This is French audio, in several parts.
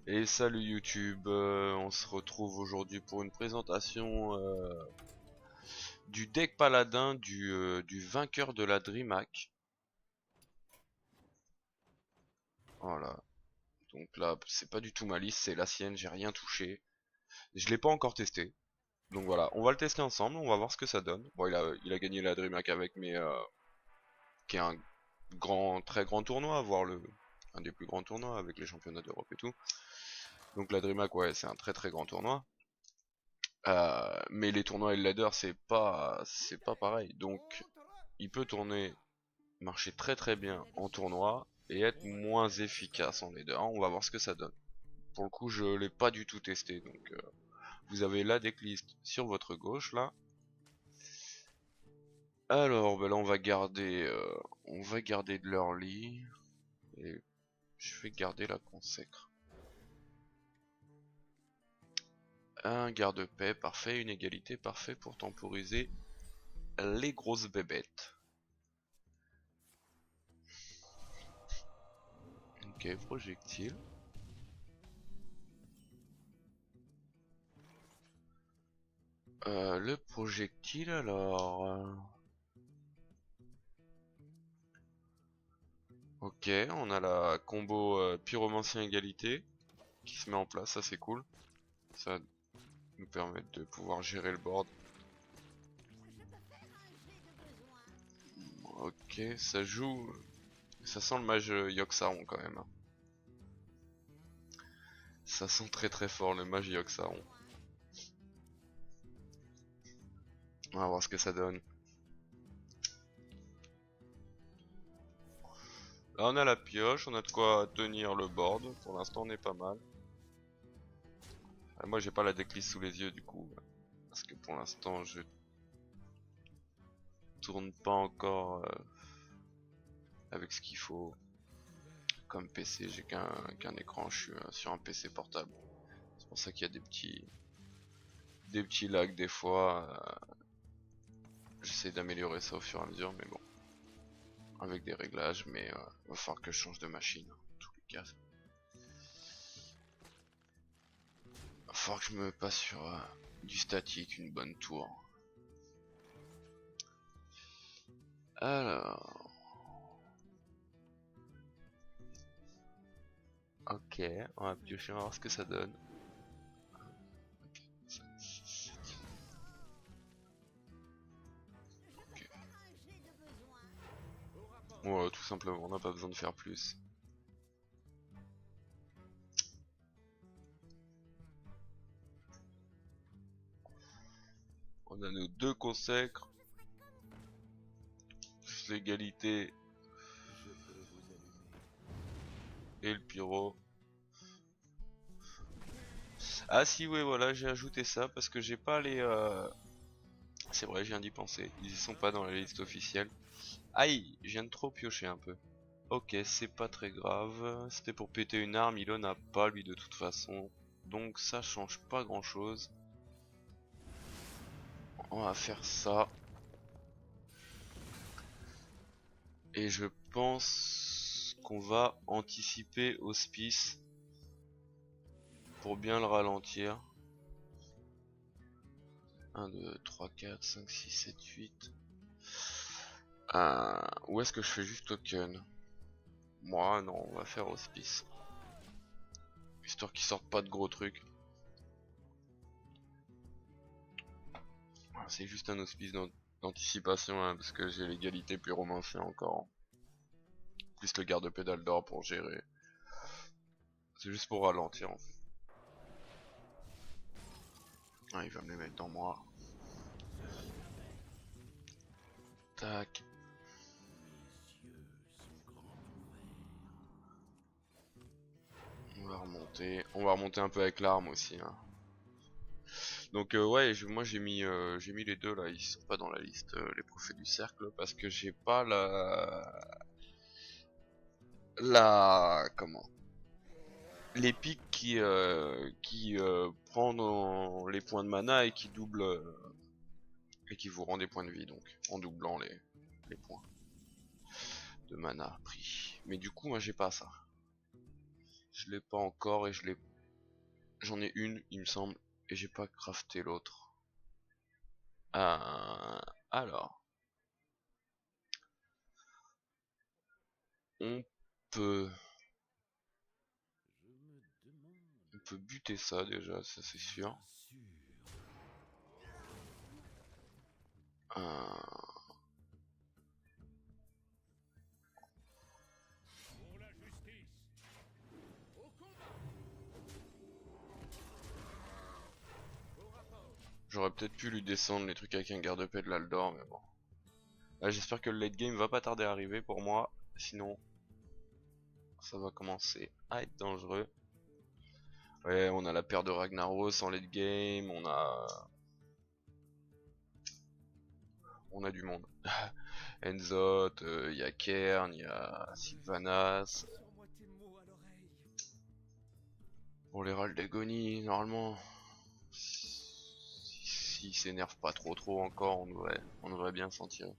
Et salut YouTube, on se retrouve aujourd'hui pour une présentation du deck paladin du vainqueur de la DreamHack. Voilà, donc là c'est pas du tout ma liste, c'est la sienne, j'ai rien touché. Je l'ai pas encore testé, donc voilà, on va le tester ensemble, on va voir ce que ça donne. Bon, il a gagné la DreamHack avec, mais qui est un très grand tournoi, voire un des plus grands tournois avec les championnats d'Europe et tout. Donc la DreamHack, ouais, c'est un très grand tournoi. Mais les tournois Elder c'est pas pareil. Donc il peut marcher très bien en tournoi et être moins efficace en Ladder. On va voir ce que ça donne. Pour le coup, je l'ai pas du tout testé. Donc vous avez la decklist sur votre gauche là. Alors ben là on va garder de l'early et je vais garder la consacre. Un garde-paix parfait, une égalité parfait pour temporiser les grosses bébêtes. Ok, projectile. Le projectile alors. Ok, on a la combo pyromancien égalité qui se met en place, ça c'est cool. Ça nous permet de pouvoir gérer le board. Ok, ça joue. Ça sent le mage Yogg-Saron quand même, hein. Ça sent très fort le mage Yogg-Saron. On va voir ce que ça donne. Là on a la pioche, on a de quoi tenir le board. Pour l'instant on est pas mal. Moi j'ai pas la decklist sous les yeux du coup. Parce que pour l'instant je tourne pas encore avec ce qu'il faut. Comme PC, j'ai qu'un écran, je suis sur un PC portable. C'est pour ça qu'il y a des petits lags des fois. J'essaie d'améliorer ça au fur et à mesure, mais bon, avec des réglages, mais il va falloir que je change de machine, en tous les cas. Il va falloir que je me passe sur du statique, une bonne tour. Alors, ok, on va piocher, on va voir ce que ça donne. Okay. Ouais, tout simplement, on n'a pas besoin de faire plus. On a nos deux consacres, plus l'égalité et le pyro. Ah si, ouais, voilà, j'ai ajouté ça parce que j'ai pas les... C'est vrai, je viens d'y penser, ils y sont pas dans la liste officielle. Aïe, je viens de trop piocher un peu. Ok, c'est pas très grave, c'était pour péter une arme, il en a pas lui de toute façon. Donc ça change pas grand chose. On va faire ça. Et je pense qu'on va anticiper Hospice pour bien le ralentir. 1, 2, 3, 4, 5, 6, 7, 8. Où est-ce que je fais juste token? Moi, non, on va faire Hospice. Histoire qu'ils sortent pas de gros trucs. C'est juste un Hospice d'anticipation, hein, parce que j'ai l'égalité plus romancée encore. Plus le garde-pédale d'or pour gérer. C'est juste pour ralentir en fait. Ah, il va me les mettre dans moi. Tac. On va remonter un peu avec l'arme aussi, hein. Donc ouais, moi j'ai mis les deux là, ils sont pas dans la liste, les prophètes du cercle, parce que j'ai pas la comment les pics qui prend dans les points de mana et qui double et qui vous rend des points de vie, donc en doublant les points de mana pris. Mais du coup moi j'ai pas ça. Je l'ai pas encore et je l'ai J'en ai une, il me semble, et j'ai pas crafté l'autre. Alors, on peut, on peut buter ça déjà, ça c'est sûr. J'aurais peut-être pu lui descendre les trucs avec un garde-paix de l'Aldor, mais bon. Là, j'espère que le late game va pas tarder à arriver pour moi, sinon ça va commencer à être dangereux. Ouais, on a la paire de Ragnaros en late game, on a du monde. Enzot, il y a Kern, il y a Sylvanas. Bon, les râles d'agonie, normalement, s'il s'énerve pas trop encore, on devrait bien s'en tirer.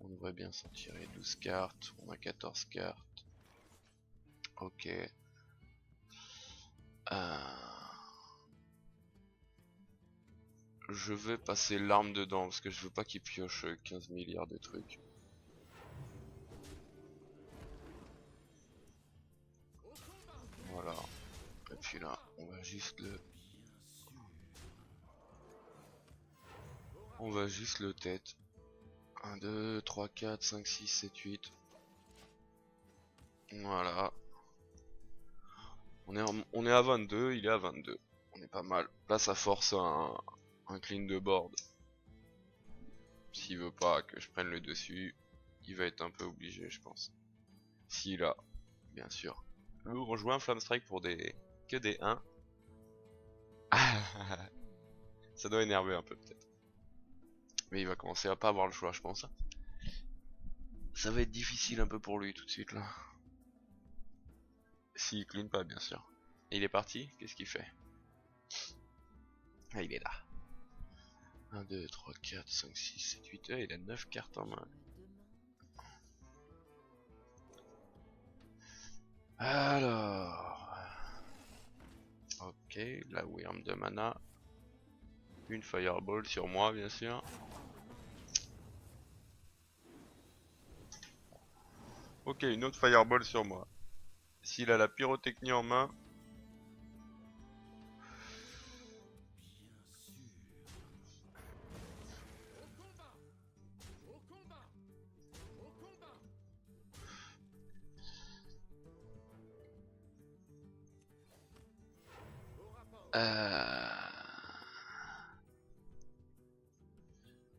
On devrait bien s'en tirer. 12 cartes, on a 14 cartes. Ok. Je vais passer l'arme dedans parce que je veux pas qu'il pioche 15 milliards de trucs. Voilà. Et puis là, on va juste le... On va juste le tête. 1, 2, 3, 4, 5, 6, 7, 8. Voilà. On est à 22, il est à 22. On est pas mal. Là, ça force un clean de board. S'il veut pas que je prenne le dessus, il va être un peu obligé, je pense. S'il a, bien sûr. On joue un Flamme Strike pour que des 1. Ça doit énerver un peu peut-être. Mais il va commencer à pas avoir le choix, je pense. Ça va être difficile un peu pour lui tout de suite là. S'il clean pas, bien sûr. Et il est parti, qu'est-ce qu'il fait? Ah, il est là. 1, 2, 3, 4, 5, 6, 7, 8. Il a 9 cartes en main. Alors. Ok, la Wyrm de mana. Une Fireball sur moi, bien sûr. Ok, une autre Fireball sur moi. S'il a la pyrotechnie en main.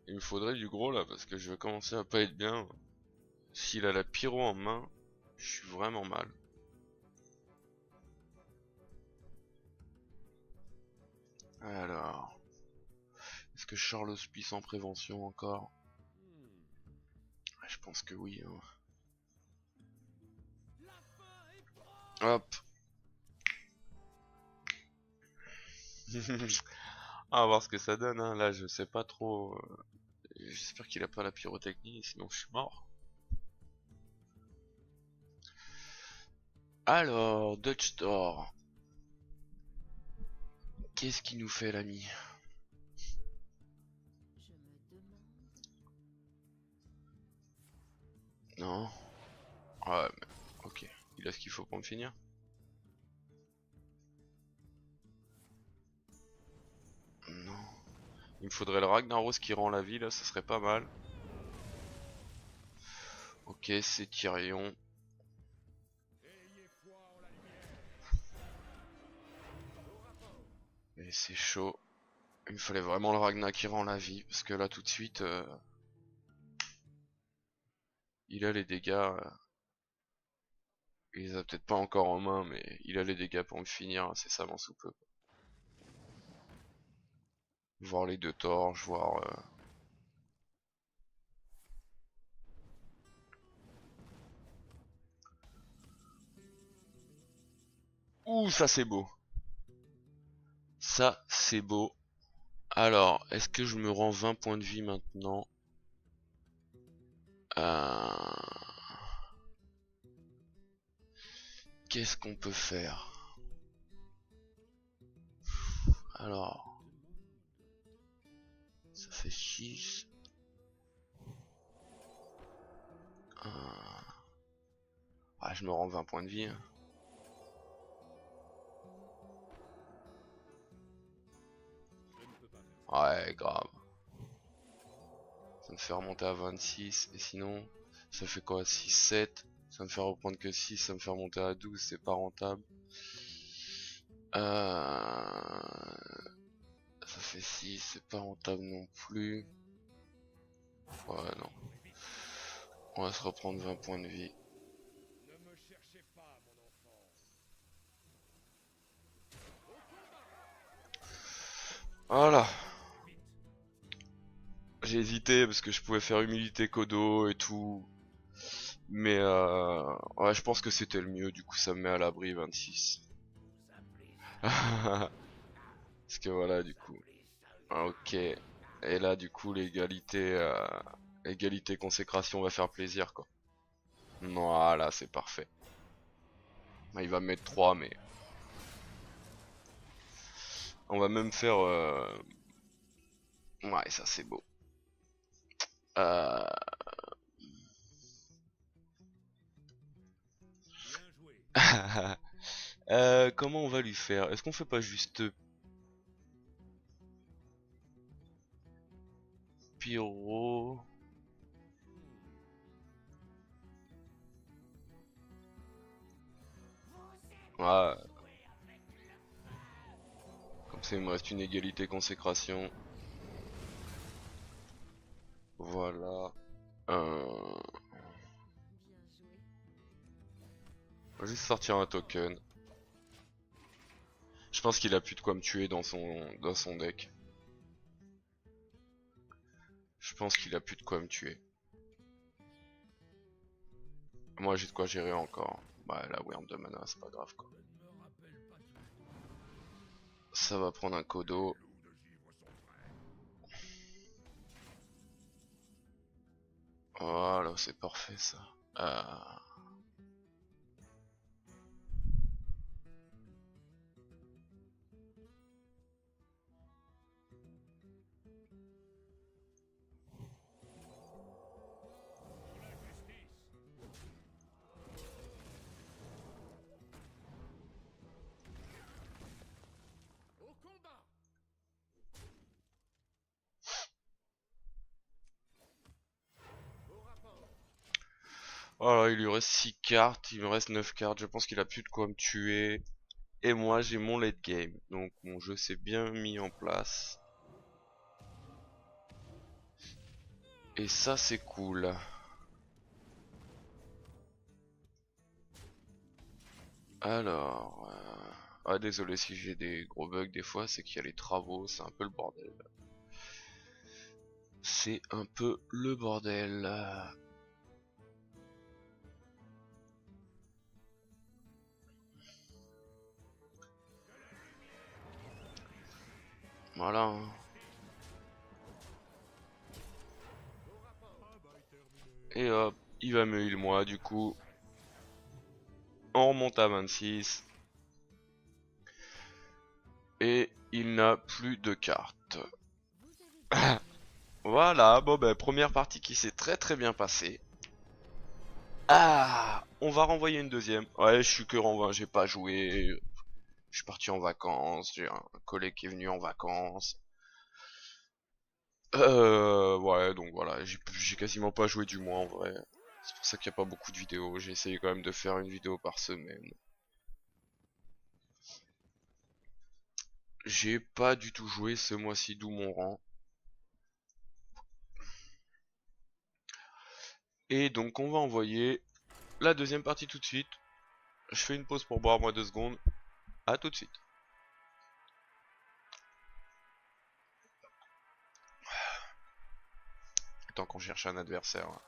Il me faudrait du gros là parce que je vais commencer à pas être bien. S'il a la pyro en main, je suis vraiment mal. Alors, est-ce que Charles Hospice en prévention encore? Je pense que oui. Hein. Hop. On va voir ce que ça donne. Hein. Là, je sais pas trop. J'espère qu'il a pas la pyrotechnie, sinon je suis mort. Alors, Dutch Door. Qu'est-ce qu'il nous fait, l'ami? Non. Ouais, mais... ok. Il a ce qu'il faut pour me finir. Non. Il me faudrait le Ragnaros qui rend la vie, là, ça serait pas mal. Ok, c'est Tyrion. Et c'est chaud. Il me fallait vraiment le Ragnar qui rend la vie, parce que là, tout de suite... il a les dégâts... il les a peut-être pas encore en main, mais il a les dégâts pour me finir incessamment sous peu. Voir les deux torches, voir... Ouh, ça c'est beau. Ça c'est beau. Alors, est-ce que je me rends 20 points de vie maintenant? Qu'est-ce qu'on peut faire? Alors, ça fait 6. Ah, je me rends 20 points de vie. Hein. Ouais, grave. Ça me fait remonter à 26. Et sinon, ça fait quoi? 6, 7. Ça me fait reprendre que 6. Ça me fait remonter à 12. C'est pas rentable. Ça fait 6. C'est pas rentable non plus. Ouais, non. On va se reprendre 20 points de vie. Voilà. J'ai hésité parce que je pouvais faire humilité Kodo et tout. Mais ouais, je pense que c'était le mieux. Du coup, ça me met à l'abri 26. Parce que voilà, du coup. Ah, ok. Et là, du coup, l'égalité consécration va faire plaisir, quoi. Voilà, c'est parfait. Il va me mettre 3, mais on va même faire... Ouais, ça c'est beau. Euh... Comment on va lui faire? Est-ce qu'on fait pas juste pyro? Ouais, comme ça il me reste une égalité consécration. Voilà. On va juste sortir un token. Je pense qu'il a plus de quoi me tuer dans son deck. Je pense qu'il a plus de quoi me tuer. Moi j'ai de quoi gérer encore. Bah la Wyrm de mana, c'est pas grave quoi. Ça va prendre un Kodo. Voilà, c'est parfait ça. Voilà, il lui reste 6 cartes, il me reste 9 cartes, je pense qu'il a plus de quoi me tuer. Et moi j'ai mon late game, donc mon jeu s'est bien mis en place. Et ça c'est cool. Alors... Ah désolé si j'ai des gros bugs des fois, c'est qu'il y a les travaux, c'est un peu le bordel. C'est un peu le bordel. Voilà. Hein. Et hop, il va me heal moi du coup. On remonte à 26. Et il n'a plus de cartes. Voilà, bon ben première partie qui s'est très très bien passée. Ah, on va renvoyer une deuxième. Ouais, je suis que renvoyé, j'ai pas joué. Je suis parti en vacances, j'ai un collègue qui est venu en vacances. Ouais, donc voilà, j'ai quasiment pas joué du mois en vrai. C'est pour ça qu'il n'y a pas beaucoup de vidéos. J'ai essayé quand même de faire une vidéo par semaine. J'ai pas du tout joué ce mois-ci, d'où mon rang. Et donc on va envoyer la deuxième partie tout de suite. Je fais une pause pour boire moi 2 secondes. À tout de suite. Tant qu'on cherche un adversaire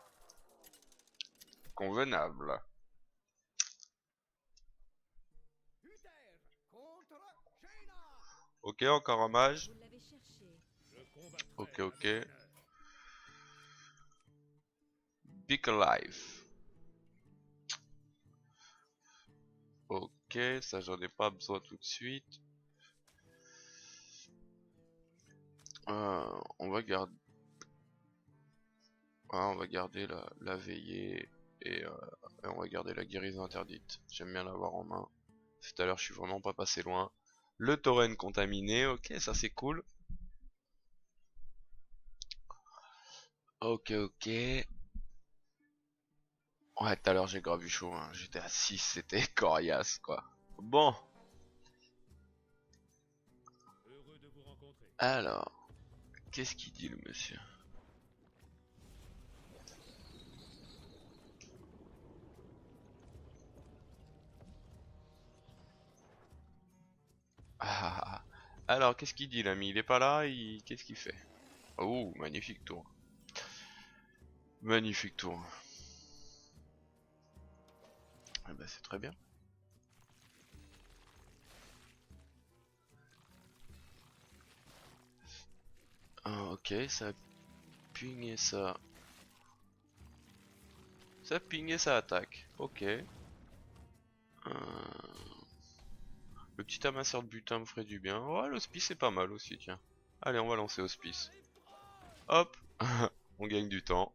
convenable. Ok, encore un mage. Ok, ok. Big Life. Ok, ça j'en ai pas besoin tout de suite. On va garder, on va garder la veillée et on va garder la guérison interdite. J'aime bien l'avoir en main. Tout à l'heure, je suis vraiment pas passé loin. Le tauren contaminé, ok, ça c'est cool. Ok, ok. Ouais, tout à l'heure j'ai grave eu chaud, hein. J'étais à 6, c'était coriace quoi. Bon, alors, qu'est-ce qu'il dit le monsieur? Ah, alors, qu'est-ce qu'il dit l'ami? Il est pas là, qu'est-ce qu'il fait? Oh, magnifique tour. Magnifique tour. Eh ben, c'est très bien. Ah, ok, ça a ping et ça. Ça ping et ça attaque. Ok. Le petit amasseur de butin me ferait du bien. Oh, l'hospice c'est pas mal aussi, tiens. Allez, on va lancer hospice. Hop. On gagne du temps.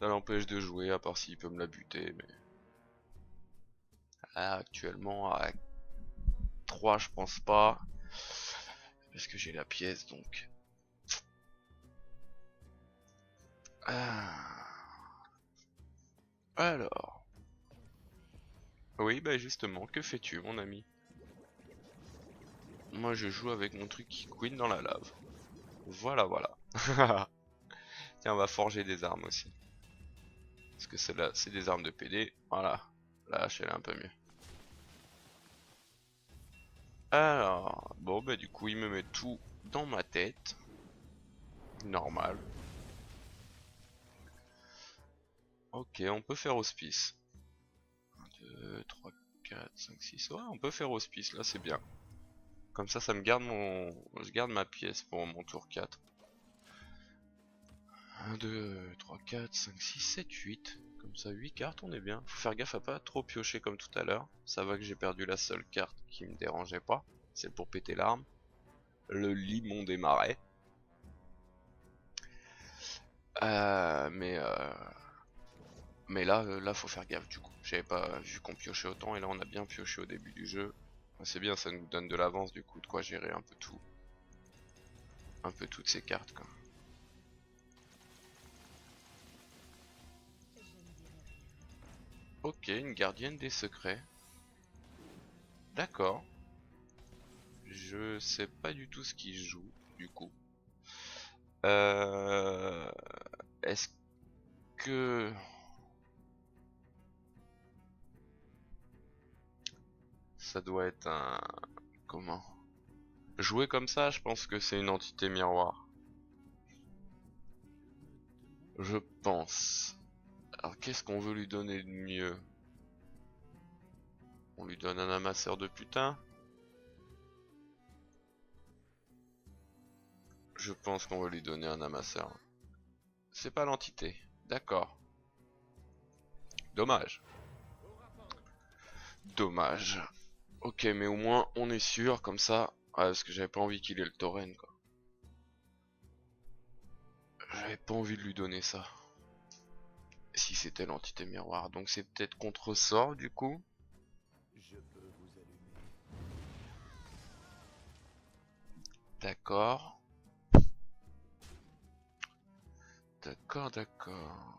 Ça l'empêche de jouer, à part s'il peut me la buter, mais... Là, actuellement, à 3, je pense pas. Parce que j'ai la pièce, donc... Ah. Alors... Oui, bah justement, que fais-tu, mon ami? Moi, je joue avec mon truc qui queen dans la lave. Voilà, voilà. Tiens, on va forger des armes aussi. Parce que celle-là, c'est des armes de PD. Voilà. La hache, elle est un peu mieux. Alors... Bon, bah du coup, il me met tout dans ma tête. Normal. Ok, on peut faire hospice. 1, 2, 3, 4, 5, 6. Ouais, on peut faire hospice, là c'est bien. Comme ça me garde mon... Je garde ma pièce pour mon tour 4. 1, 2, 3, 4, 5, 6, 7, 8. Comme ça, 8 cartes, on est bien. Faut faire gaffe à pas trop piocher comme tout à l'heure. Ça va que j'ai perdu la seule carte qui me dérangeait pas. C'est pour péter l'arme. Le limon des marais. Euh, mais euh, mais là, faut faire gaffe du coup. J'avais pas vu qu'on piochait autant et là on a bien pioché au début du jeu. C'est bien, ça nous donne de l'avance du coup, de quoi gérer un peu tout. Un peu toutes ces cartes quoi. Ok, une gardienne des secrets. D'accord. Je sais pas du tout ce qu'il joue, du coup. Euh... Est-ce que... Ça doit être un... Comment? Jouer comme ça, je pense que c'est une entité miroir. Je pense. Alors qu'est-ce qu'on veut lui donner de mieux? On lui donne un amasseur de putain? Je pense qu'on va lui donner un amasseur. C'est pas l'entité. D'accord. Dommage. Dommage. Ok, mais au moins on est sûr comme ça. Ah, parce que j'avais pas envie qu'il ait le tauren quoi. J'avais pas envie de lui donner ça. Si c'était l'entité miroir. Donc c'est peut-être contre sort du coup. D'accord. D'accord, d'accord.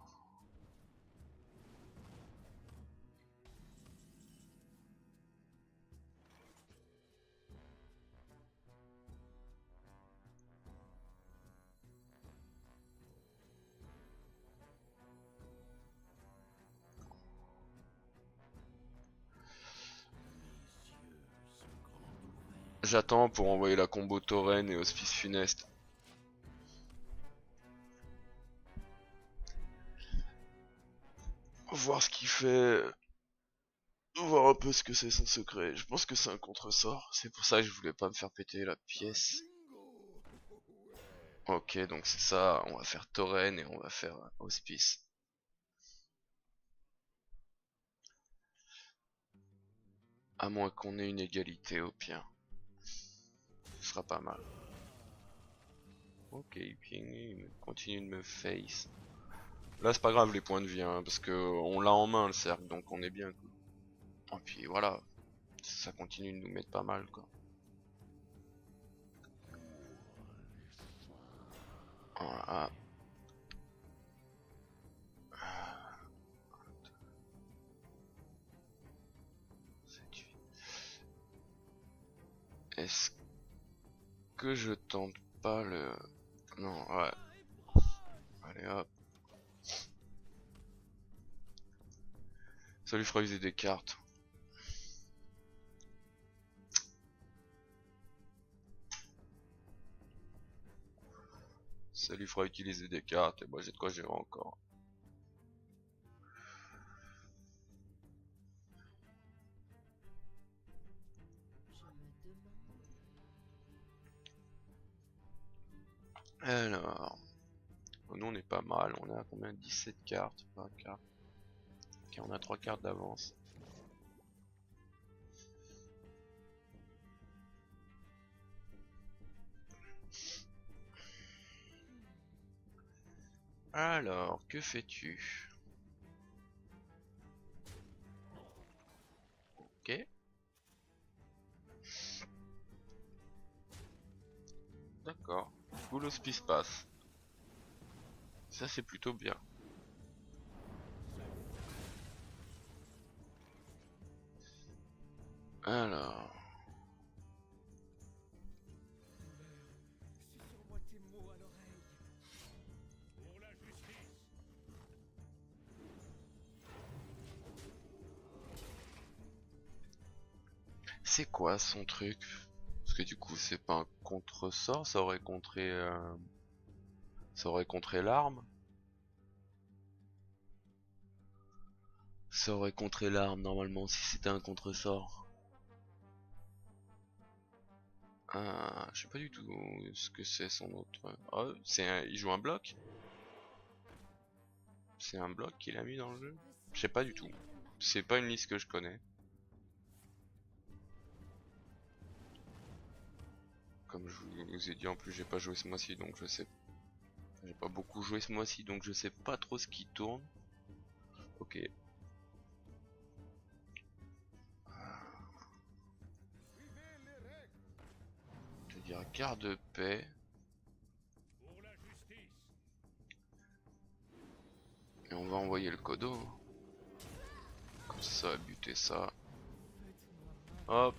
J'attends pour envoyer la combo tauren et hospice funeste. Voir ce qu'il fait. Voir un peu ce que c'est son secret. Je pense que c'est un contre-sort. C'est pour ça que je voulais pas me faire péter la pièce. Ok, donc c'est ça. On va faire tauren et on va faire hospice. À moins qu'on ait une égalité au pire. sera pas mal. Ok, puis il continue de me face. Là c'est pas grave les points de vie, hein, parce que on l'a en main le cercle, donc on est bien. Et puis voilà, ça continue de nous mettre pas mal quoi. Voilà. Est-ce que je tente pas le... Non, ouais. Allez hop. Ça lui fera user des cartes. Ça lui fera utiliser des cartes et moi j'ai de quoi gérer encore. Alors, nous on est pas mal, on est à combien? 17 cartes, 20 cartes. Ok, on a 3 cartes d'avance. Alors, que fais-tu? Ok. D'accord. Où l'hospice passe. Ça c'est plutôt bien. Alors... C'est quoi son truc? Parce que du coup c'est pas un contre-sort, ça aurait contré l'arme. Ça aurait contré l'arme normalement si c'était un contre-sort. Je sais pas du tout ce que c'est son autre. Oh, il joue un bloc? C'est un bloc qu'il a mis dans le jeu? Je sais pas du tout. C'est pas une liste que je connais. Comme je vous ai dit en plus j'ai pas joué ce mois-ci donc je sais. J'ai pas beaucoup joué ce mois-ci donc je sais pas trop ce qui tourne. Ok. Je vais dire garde de paix. Et on va envoyer le codo. Comme ça va buter ça. Hop.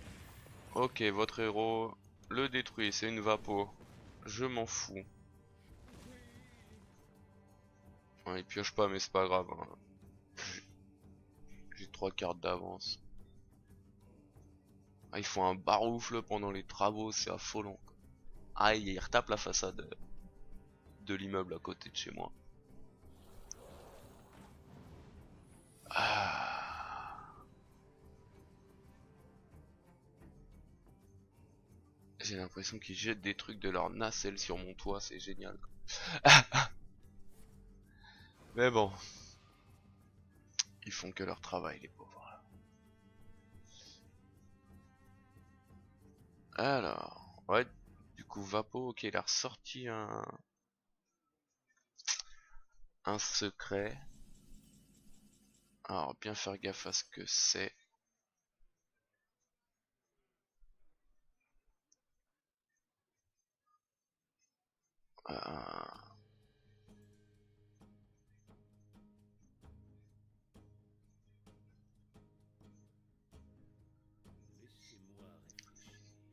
Ok, votre héros le détruit, c'est une vapo. Je m'en fous. Ouais, il pioche pas mais c'est pas grave. Hein. J'ai 3 cartes d'avance. Ah, ils font un baroufle pendant les travaux, c'est affolant. Ah, il retape la façade de l'immeuble à côté de chez moi. Ah. J'ai l'impression qu'ils jettent des trucs de leur nacelle sur mon toit, c'est génial. Mais bon, ils font que leur travail, les pauvres. Alors, ouais, du coup, Vapo, ok, il a ressorti un secret. Alors, bien faire gaffe à ce que c'est. Euh,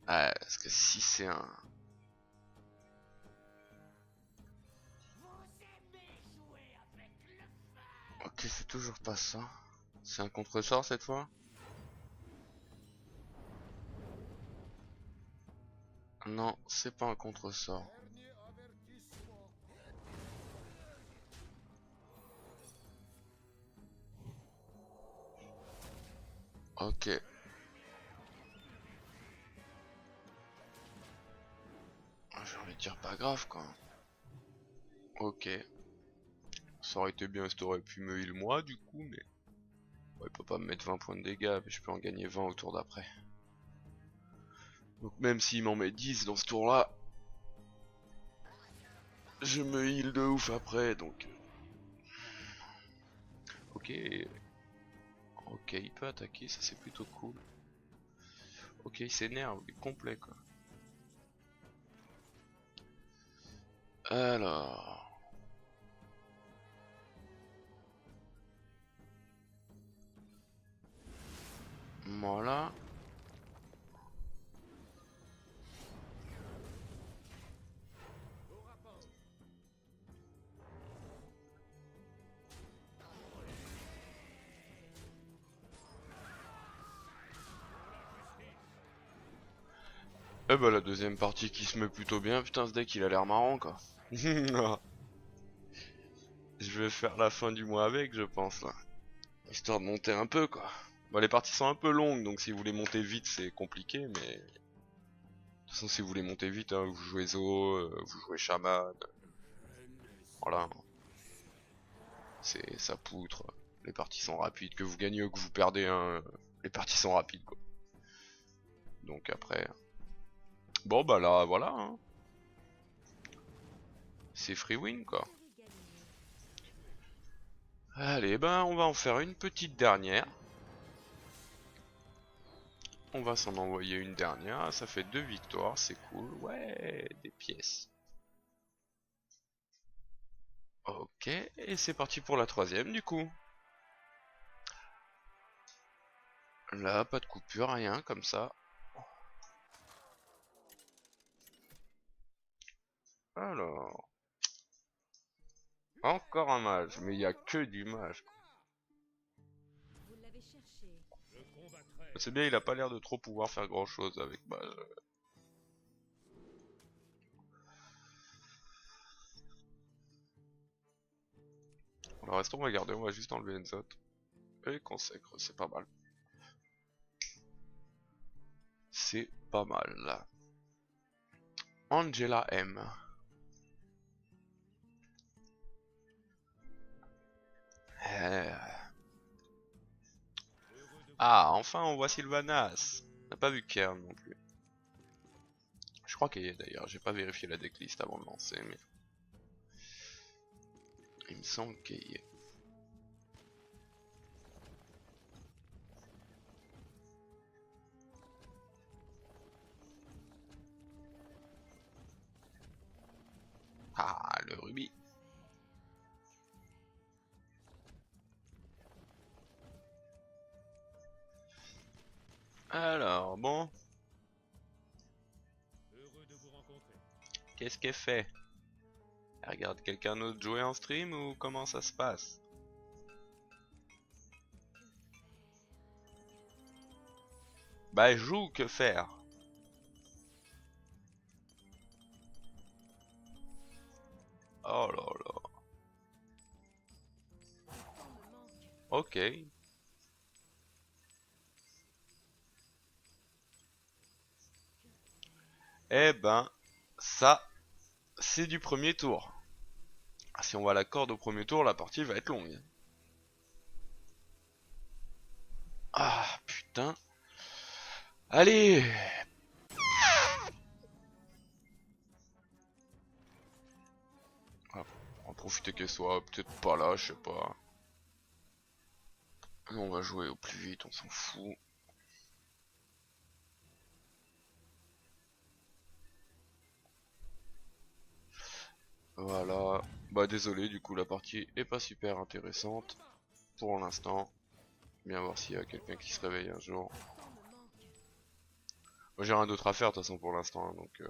parce que si c'est un... Ok, c'est toujours pas ça. C'est un contre-sort cette fois? Non, c'est pas un contre-sort. Ok. J'ai envie de dire pas grave quoi. Ok. Ça aurait été bien si t'aurais pu me heal moi du coup, mais... Ouais, il peut pas me mettre 20 points de dégâts, mais je peux en gagner 20 au tour d'après. Donc même s'il m'en met 10 dans ce tour là, je me heal de ouf après, donc... Ok, ok, il peut attaquer, ça c'est plutôt cool. Ok, il s'énerve, il est complet quoi. Alors... Voilà. Eh bah la deuxième partie qui se met plutôt bien, putain ce deck il a l'air marrant quoi. Je vais faire la fin du mois avec je pense là. Histoire de monter un peu quoi. Bon les parties sont un peu longues donc si vous voulez monter vite c'est compliqué mais... De toute façon si vous voulez monter vite hein, vous jouez Zo, vous jouez Shaman. Voilà. C'est ça poutre. Les parties sont rapides, que vous gagnez ou que vous perdez hein, les parties sont rapides quoi. Donc après... Bon bah là voilà hein. C'est free win quoi. Allez, ben on va en faire une petite dernière. On va s'en envoyer une dernière, ça fait 2 victoires, c'est cool. Ouais, des pièces. Ok, et c'est parti pour la troisième du coup. Là, pas de coupure, rien, comme ça. Alors... Encore un mage, mais il n'y a que du mage. C'est bien, il a pas l'air de trop pouvoir faire grand chose avec mage. Le reste on va garder, on va juste enlever Enzot. Et consacre, c'est pas mal. C'est pas mal là. Angela M. Ah, enfin on voit Sylvanas. On n'a pas vu Kern non plus. Je crois qu'il y est d'ailleurs, j'ai pas vérifié la decklist avant de lancer, mais... Il me semble qu'il y est. Ah, le rubis. Alors, bon. Qu'est-ce qu'elle fait? Elle regarde quelqu'un d'autre jouer en stream ou comment ça se passe? Bah, elle joue, que faire? Oh là là. Ok. Eh ben, ça, c'est du premier tour. Si on va à la corde au premier tour, la partie va être longue. Ah, putain. Allez! On va en profiter qu'elle soit peut-être pas là, je sais pas. On va jouer au plus vite, on s'en fout. Voilà. Bah désolé, du coup la partie est pas super intéressante pour l'instant. Bien voir s'il y a quelqu'un qui se réveille un jour. Moi j'ai rien d'autre à faire de toute façon pour l'instant, hein, donc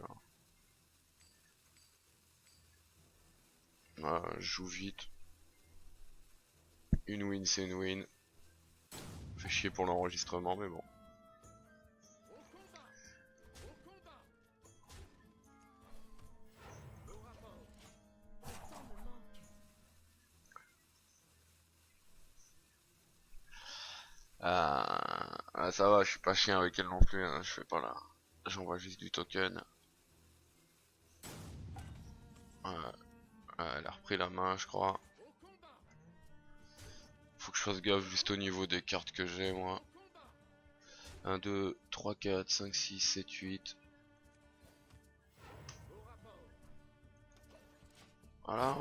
je joue vite. Une win c'est une win. Fait chier pour l'enregistrement mais bon. Ça va, je suis pas chien avec elle non plus, hein, je fais pas là. J'envoie juste du token. Elle a repris la main je crois. Faut que je fasse gaffe juste au niveau des cartes que j'ai moi. 1, 2, 3, 4, 5, 6, 7, 8. Voilà.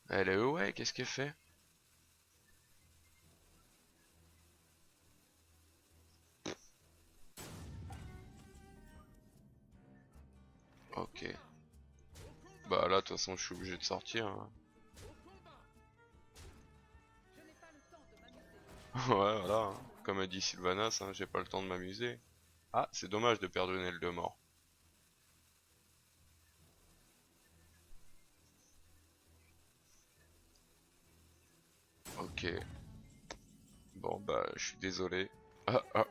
Elle est où, ouais, qu'est-ce qu'elle fait? Ok. Bah là, de toute façon, je suis obligé de sortir, hein. Ouais, voilà, hein. Comme a dit Sylvanas, hein, j'ai pas le temps de m'amuser. Ah, c'est dommage de perdre une aile de mort. Ok. Bon, bah, je suis désolé. Ah, ah.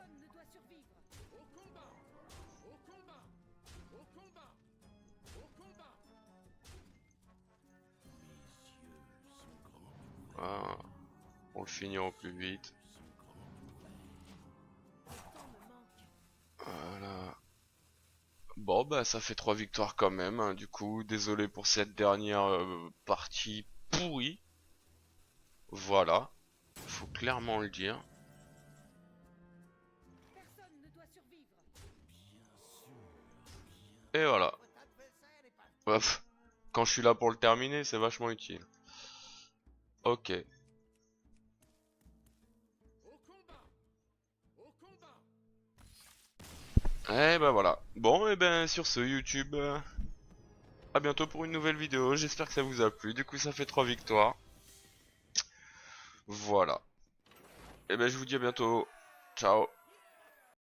Ah, on le finit au plus vite. Voilà. Bon, bah, ça fait 3 victoires quand même, hein. Du coup, désolé pour cette dernière partie pourrie. Voilà. Faut clairement le dire. Et voilà. Hop. Quand je suis là pour le terminer, c'est vachement utile. Ok. Et bah voilà. Bon, et ben sur ce YouTube, à bientôt pour une nouvelle vidéo. J'espère que ça vous a plu. Du coup, ça fait 3 victoires. Voilà. Et ben je vous dis à bientôt. Ciao.